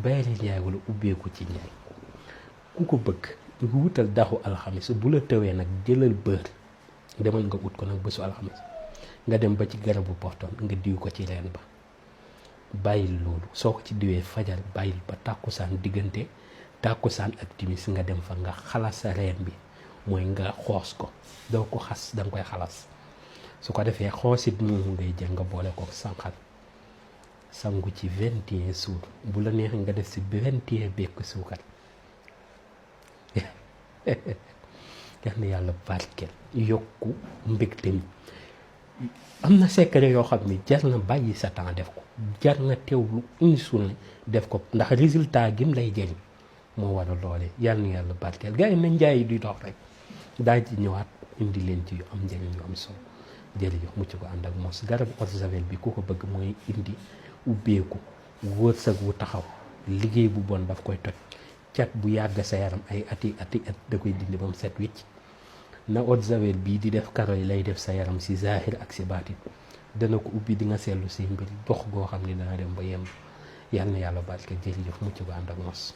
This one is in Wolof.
bayre njaay wala ubbeeku ci njaay ku ko bëgg nga wutal daxu alxamis bu la tëwee nag jëlal bër demal nga ut ko nag bésu alxamis nga dem ba ci garabu porton nga diw ko ci reen ba bàyyil loolu soo ko ci diwee fajar bàyyil ba tàkkusaan diggante tàkkusaan ak timis nga dem fa nga xalas sa reen bi mooy nga xoos ko doo ko xas danga koy xalas su ko defee xoosit moomu ngay jël nga boole ko sànqal sangu ci 21 jours bu la neexee nga def si 21 bekk suukar yal na yàlla barkeel yokku mbégte mi am na secret yoo xam ne jar na bàyyi sa temps def ko jar na teewlu une journée def ko ndax résultat gim lay jëriñ moo war a loole yal na yàlla barkeel gars yi nañ njaay yi di dox rek daa ci ñëwaat indi leen ci yu am njëriñ yu am solo jërëjëf mucc ko ànd ak mos garab eau de javel bi ku ko bëgg mooy indi ubbeeku wërsëg wu taxaw liggéey bu bon daf koy toj cat bu yàgg sa yaram ay ati at da koy dindi ba mu set wicc na eau de javel bii di def karo yi lay def sa yaram si zahir ak si baatin dana ko ubbi di nga seetlu si mbir dox goo xam ne dana dem ba yem yal na yàlla barke jërëjëf mucc ko ànd ak mos